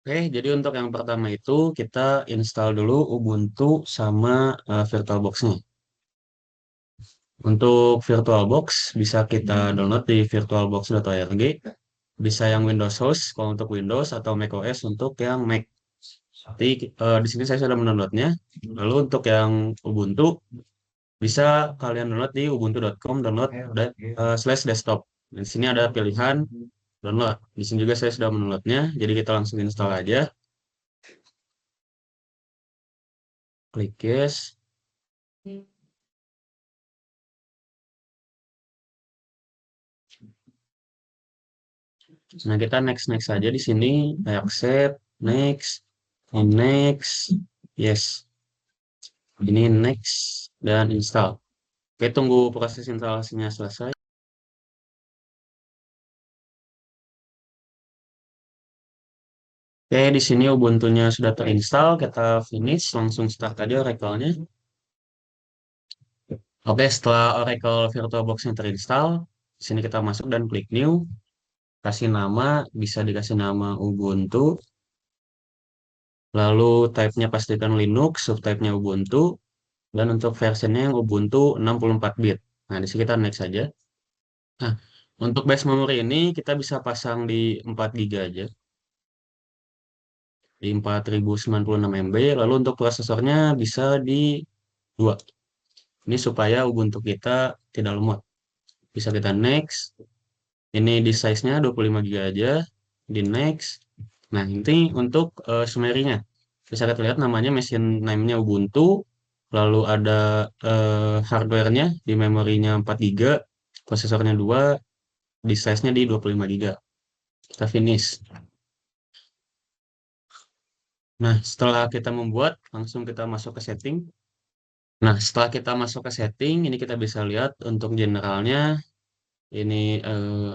Jadi untuk yang pertama itu kita install dulu Ubuntu sama VirtualBox-nya. Untuk VirtualBox bisa kita download di virtualbox.org. Bisa yang Windows host kalau untuk Windows atau macOS untuk yang Mac. Tapi di sini saya sudah mendownloadnya. Lalu untuk yang Ubuntu bisa kalian download di ubuntu.com slash desktop. Di sini ada pilihan download. Di sini juga saya sudah mendownloadnya. Jadi kita langsung install aja. Klik yes. Nah, kita next next aja di sini. Accept, next, and next, yes. Ini next dan install. Oke, tunggu proses instalasinya selesai. Oke, di sini Ubuntu-nya sudah terinstall. Kita finish, langsung start aja Oracle-nya. Oke, setelah Oracle VirtualBox-nya terinstall, di sini kita masuk dan klik New. Kasih nama, bisa dikasih nama Ubuntu. Lalu type-nya pastikan Linux, subtype-nya Ubuntu. Dan untuk versionnya yang Ubuntu 64 bit. Nah, di sini kita next aja. Nah, untuk base memory ini kita bisa pasang di 4 GB aja. Di 4096 MB. Lalu untuk prosesornya bisa di 2. Ini supaya Ubuntu kita tidak lemot. Bisa kita next. Ini di size-nya 25 GB aja. Di next. Nah, ini untuk summary-nya. Bisa kita lihat namanya machine name-nya Ubuntu. Lalu ada hardware-nya di memorinya 4 GB. Prosesornya 2. Di size-nya di 25 GB. Kita finish. Nah, setelah kita membuat, langsung kita masuk ke setting. Nah, setelah kita masuk ke setting, ini kita bisa lihat untuk generalnya, ini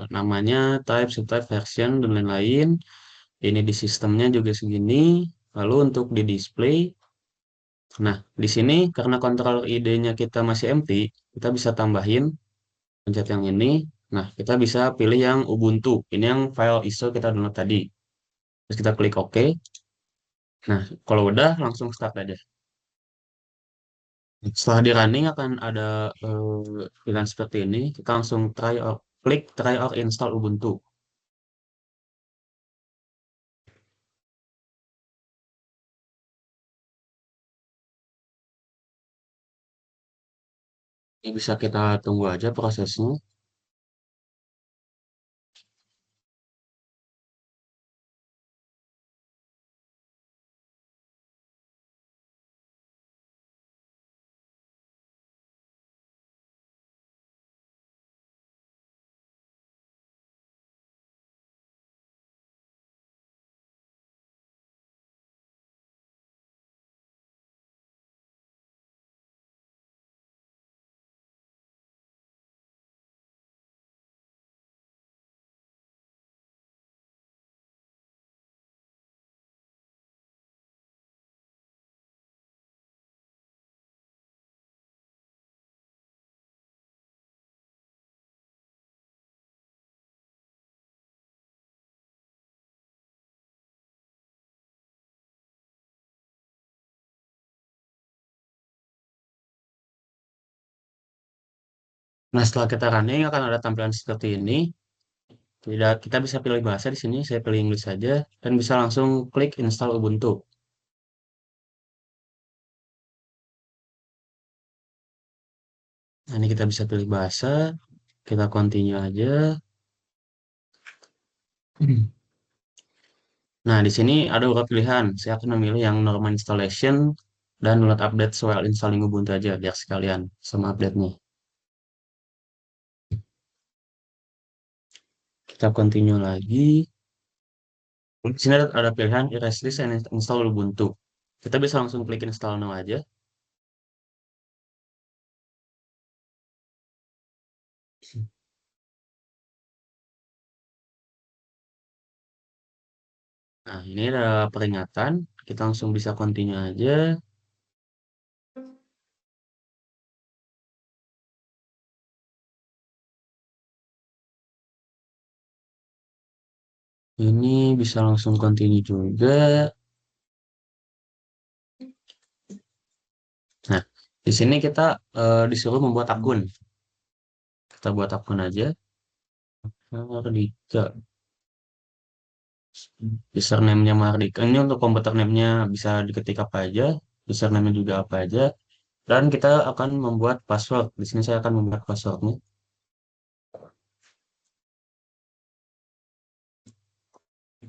namanya, type, subtype, version, dan lain-lain. Ini di sistemnya juga segini. Lalu untuk di display, nah, di sini karena controller ID-nya kita masih empty, kita bisa tambahin, pencet yang ini. Nah, kita bisa pilih yang Ubuntu. Ini yang file ISO kita download tadi. Terus kita klik OK. Nah, kalau udah, langsung start aja. Setelah di running akan ada pilihan seperti ini. Kita langsung klik try or install Ubuntu. Ini bisa kita tunggu aja prosesnya. Nah, setelah kita running akan ada tampilan seperti ini. Tidak, kita bisa pilih bahasa di sini. Saya pilih Inggris saja dan bisa langsung klik install Ubuntu. Nah, ini kita bisa pilih bahasa. Kita continue aja. Nah, di sini ada beberapa pilihan. Saya akan memilih yang normal installation dan download update soal installing Ubuntu aja biar sekalian sama update-nya. Kita continue lagi. Di sini ada pilihan erase this and install Ubuntu. Kita bisa langsung klik install now aja. Nah, ini ada peringatan. Kita langsung bisa continue aja. Ini bisa langsung continue juga. Nah, di sini kita disuruh membuat akun. Kita buat akun aja. Mardika. Username-nya Mardika. Ini untuk komputer name-nya bisa diketik apa aja. Username-nya juga apa aja. Dan kita akan membuat password. Di sini saya akan membuat passwordnya.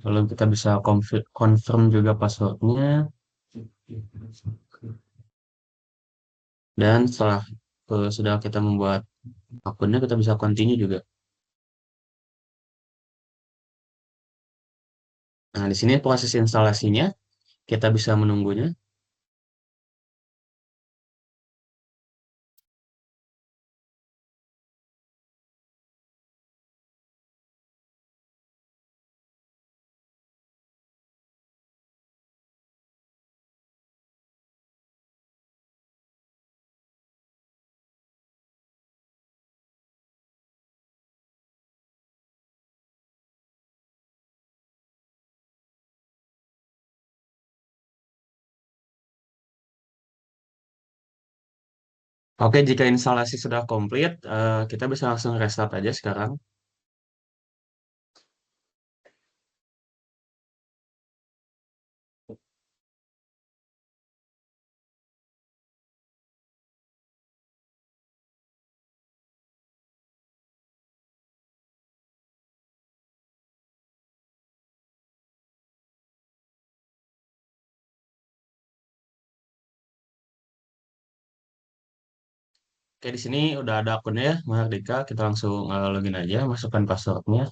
Lalu kita bisa confirm juga passwordnya. Dan setelah sudah kita membuat akunnya, kita bisa continue juga. Nah, di sini proses instalasinya, kita bisa menunggunya. Oke, jika instalasi sudah komplit, kita bisa langsung restart aja sekarang. Oke, di sini udah ada akunnya ya, Mahardika. Kita langsung login aja, masukkan passwordnya.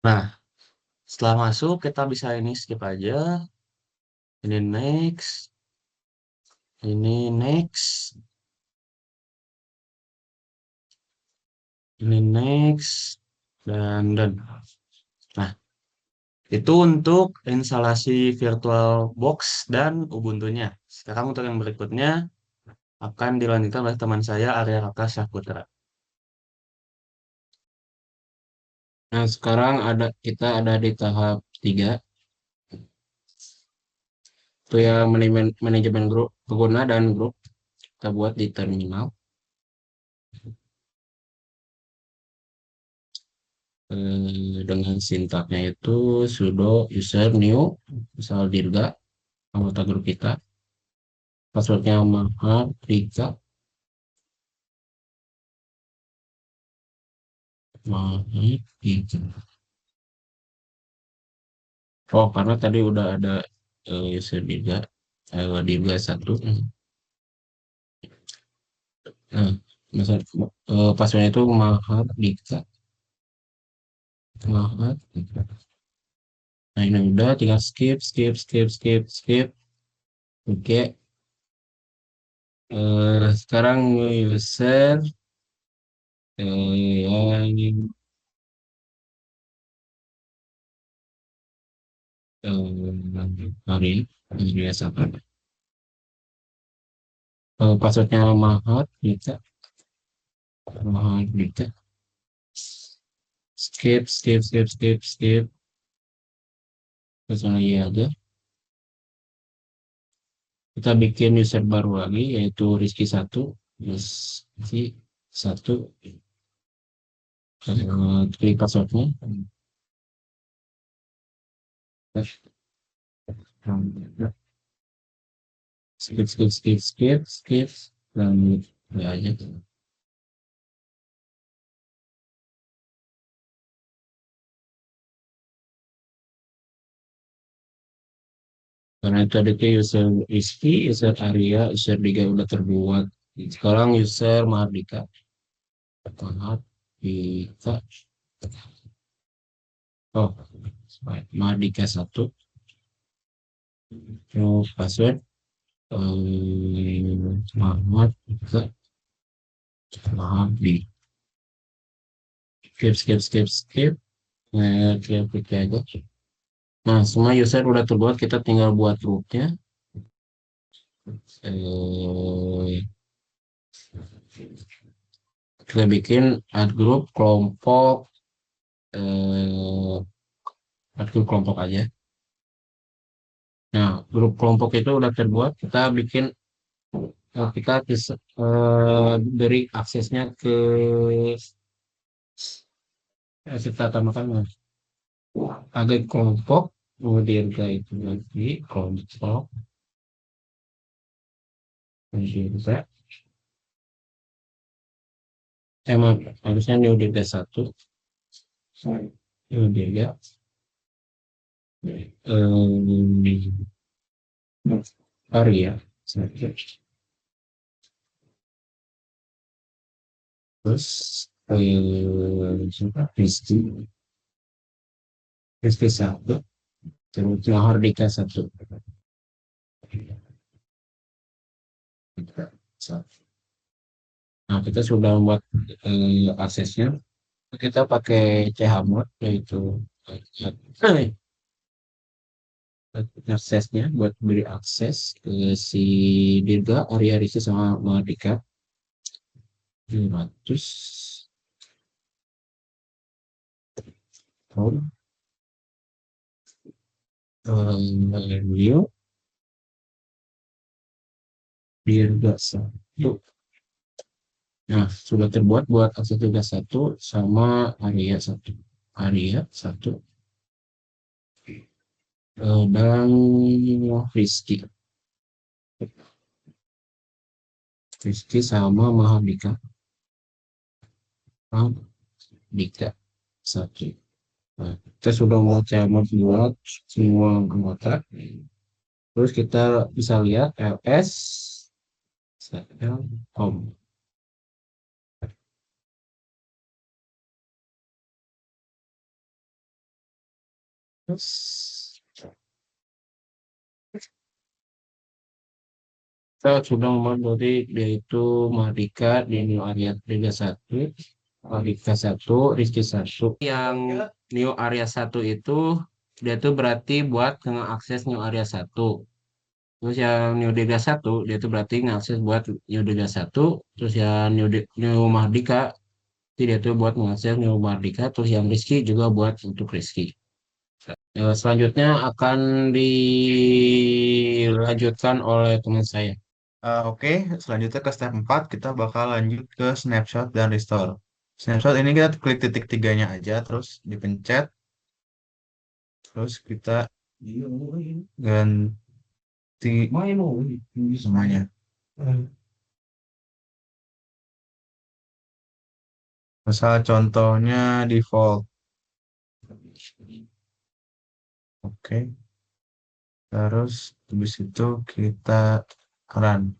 Nah, setelah masuk, kita bisa ini skip aja. Ini next, ini next, ini next, dan. Nah, itu untuk instalasi VirtualBox dan Ubuntu-nya. Sekarang untuk yang berikutnya akan dilanjutkan oleh teman saya Arya Raka Saputra. Nah, sekarang kita ada di tahap 3, itu ya manajemen grup pengguna dan grup. Kita buat di terminal dengan sintaknya itu sudo user new misal dirga anggota grup kita, passwordnya Mahardika. Mahardika. Oh, karena tadi udah ada user dirga, dirga satu. Nah, misal passwordnya itu Mahardika. Mahardika. Nah, ini udah, tinggal skip, skip, skip, skip, skip. Oke. Sekarang user yang hari ini biasa kan. Passwordnya Mahat bisa, Mahat bisa. Skip, skip, skip, skip, skip. Terus lagi aja. Kita bikin user baru lagi yaitu Rizky 1. Rizky 1. Klik passwordnya. Skip, skip, skip, skip, skip. Dan ya aja. Karena itu ada ke user Rizky, user Arya, user Diga udah terbuat. Sekarang user Mardika. Mardika. Oh, Mardika 1. Terus password. Muhammad Mardika. skip. Nah, klik aja. Nah, semua user udah terbuat, kita tinggal buat grupnya. Eh, kita bikin add group kelompok, eh, add group kelompok aja. Nah, grup kelompok itu udah terbuat, kita bikin, beri aksesnya ke, kita tambahkan ada kelompok, kemudian itu nanti kelompok, kemudian emang harusnya new data satu, new data, area satu, terus Rizky, Rizky satu, terus Mahardika satu. Nah, kita sudah membuat aksesnya. Kita pakai chmod, yaitu aksesnya buat beri akses ke si Dirga, Arya Risi sama Mahardika. 500 home, Rio Dirga satu. Nah, sudah terbuat buat akses Dirga satu sama Arya satu. Arya satu, dan Rizky. Rizky sama Mahardika. Mahardika satu. Nah, kita sudah mau buat semua anggota. Terus kita bisa lihat ls home. Terus kita sudah membuat dari dia itu Mardika di New Area Liga 1, Mardika satu, Rizky satu. Yang New Area satu itu dia tuh berarti buat mengakses New Area satu. Terus yang New Dega satu dia tuh berarti ngakses buat New Dega satu. Terus yang New Mardika dia tuh buat mengakses New Mardika. Terus yang Rizky juga buat untuk Rizky. Selanjutnya akan dilanjutkan oleh teman saya. Oke, selanjutnya ke step 4, kita bakal lanjut ke snapshot dan restore. Snapshot ini kita klik titik tiganya aja, terus dipencet, terus kita ganti semuanya. Misal contohnya default. Oke, terus habis itu kita run.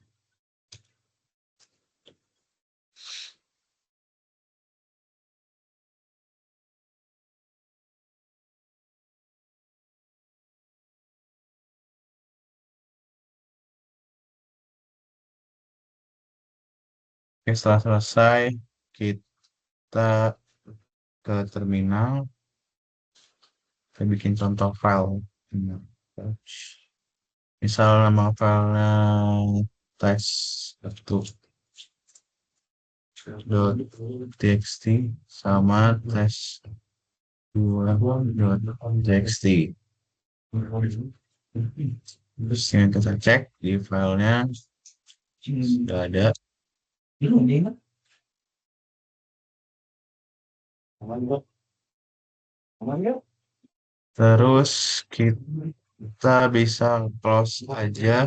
Oke, setelah selesai, kita ke terminal, kita bikin contoh file. Misal nama filenya test1.txt sama test2.txt. Terus yang kita cek di filenya sudah ada. Terus kita bisa close aja.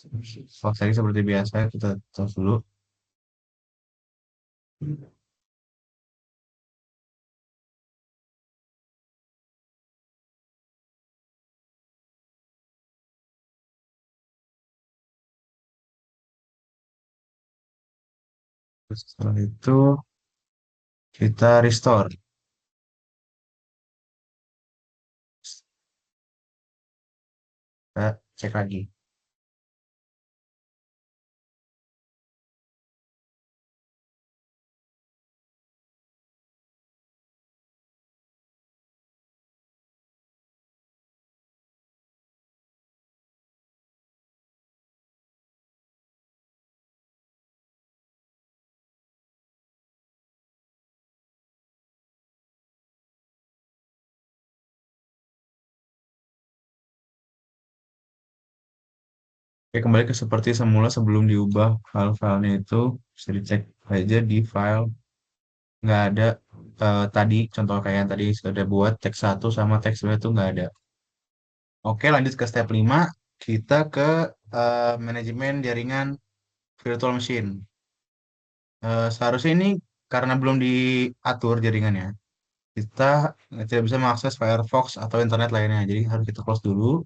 Close lagi seperti biasa, kita close dulu. Terus setelah itu kita restore. Kita cek lagi. Oke, kembali ke seperti semula sebelum diubah file-filenya itu bisa dicek aja di file. Nggak ada tadi contoh kayak yang tadi sudah buat teks satu sama teks 2 itu nggak ada. Oke, lanjut ke step 5. Kita ke manajemen jaringan virtual machine. Seharusnya ini karena belum diatur jaringannya, kita tidak bisa mengakses Firefox atau internet lainnya. Jadi harus kita close dulu.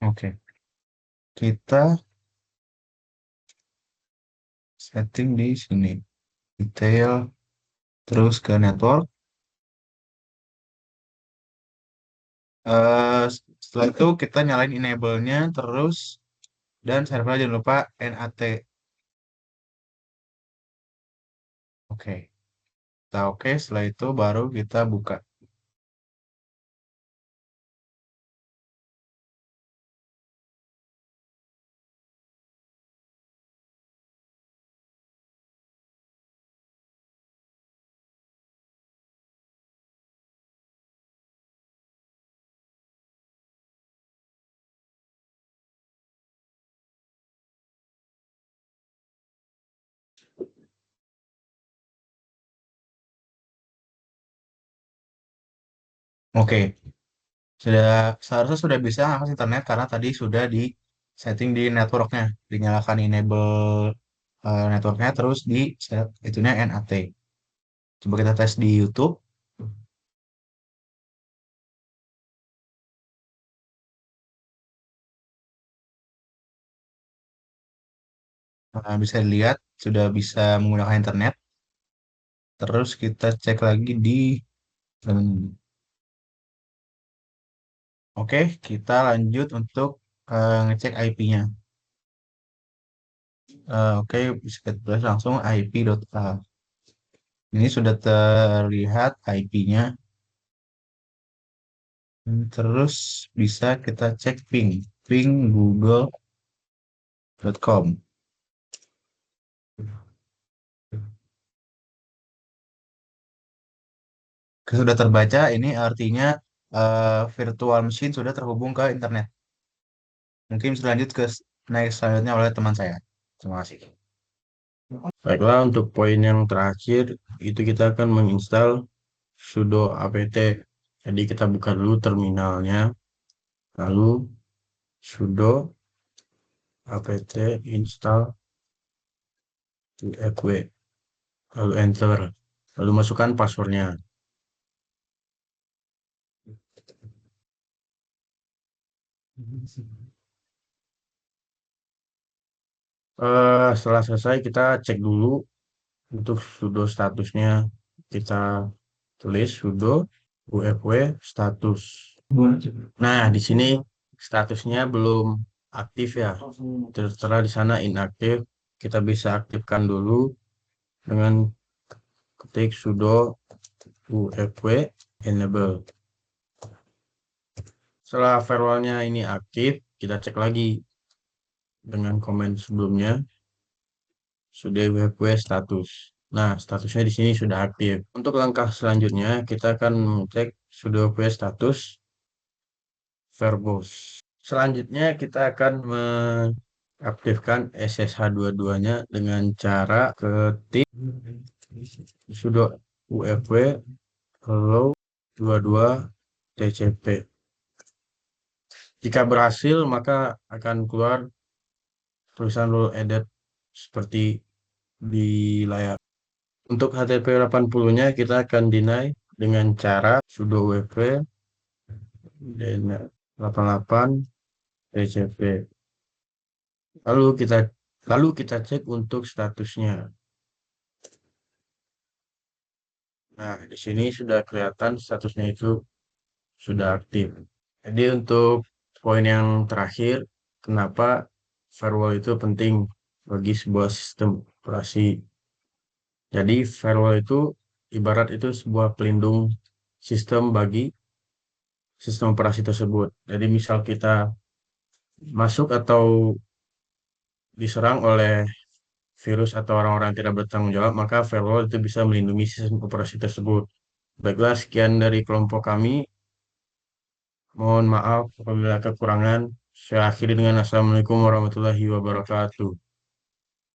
Oke, kita setting di sini. Detail, terus ke network. Eh, Setelah itu kita nyalain enable-nya terus dan servernya jangan lupa NAT. Oke, kita oke. Setelah itu baru kita buka. Oke, seharusnya sudah bisa akses internet karena tadi sudah di setting di networknya, dinyalakan enable networknya terus di set itunya NAT. Coba kita tes di YouTube. Bisa dilihat sudah bisa menggunakan internet. Terus kita cek lagi di oke, kita lanjut untuk ngecek IP-nya. Oke, bisa kita tulis langsung IP.a. Ini sudah terlihat IP-nya. Terus bisa kita cek ping google.com. Sudah terbaca, ini artinya virtual machine sudah terhubung ke internet. Mungkin bisa lanjut ke next selanjutnya oleh teman saya. Terima kasih. Baiklah, untuk poin yang terakhir, itu kita akan menginstal sudo apt. Jadi kita buka dulu terminalnya, lalu sudo apt install equ, lalu enter, lalu masukkan passwordnya. Setelah selesai kita cek dulu untuk sudo statusnya. Kita tulis sudo ufw status. Nah, di sini statusnya belum aktif ya. Tertera di sana inaktif. Kita bisa aktifkan dulu dengan ketik sudo ufw enable. Setelah firewallnya ini aktif, kita cek lagi dengan komen sebelumnya sudo ufw status. Nah, statusnya di sini sudah aktif. Untuk langkah selanjutnya, kita akan mengecek sudo ufw status verbose. Selanjutnya kita akan mengaktifkan SSH22-nya dengan cara ketik sudo ufw hello 22 tcp. Jika berhasil, maka akan keluar tulisan role edit seperti di layar. Untuk HTTP 80-nya kita akan deny dengan cara sudo ufw dan 88 tcp. Lalu kita cek untuk statusnya. Nah, di sini sudah kelihatan statusnya itu sudah aktif. Jadi untuk poin yang terakhir, kenapa firewall itu penting bagi sebuah sistem operasi. Jadi firewall itu ibarat itu sebuah pelindung sistem bagi sistem operasi tersebut. Jadi misal kita masuk atau diserang oleh virus atau orang-orang yang tidak bertanggung jawab, maka firewall itu bisa melindungi sistem operasi tersebut. Baiklah, sekian dari kelompok kami. Mohon maaf apabila kekurangan. Saya akhiri dengan Assalamualaikum warahmatullahi wabarakatuh.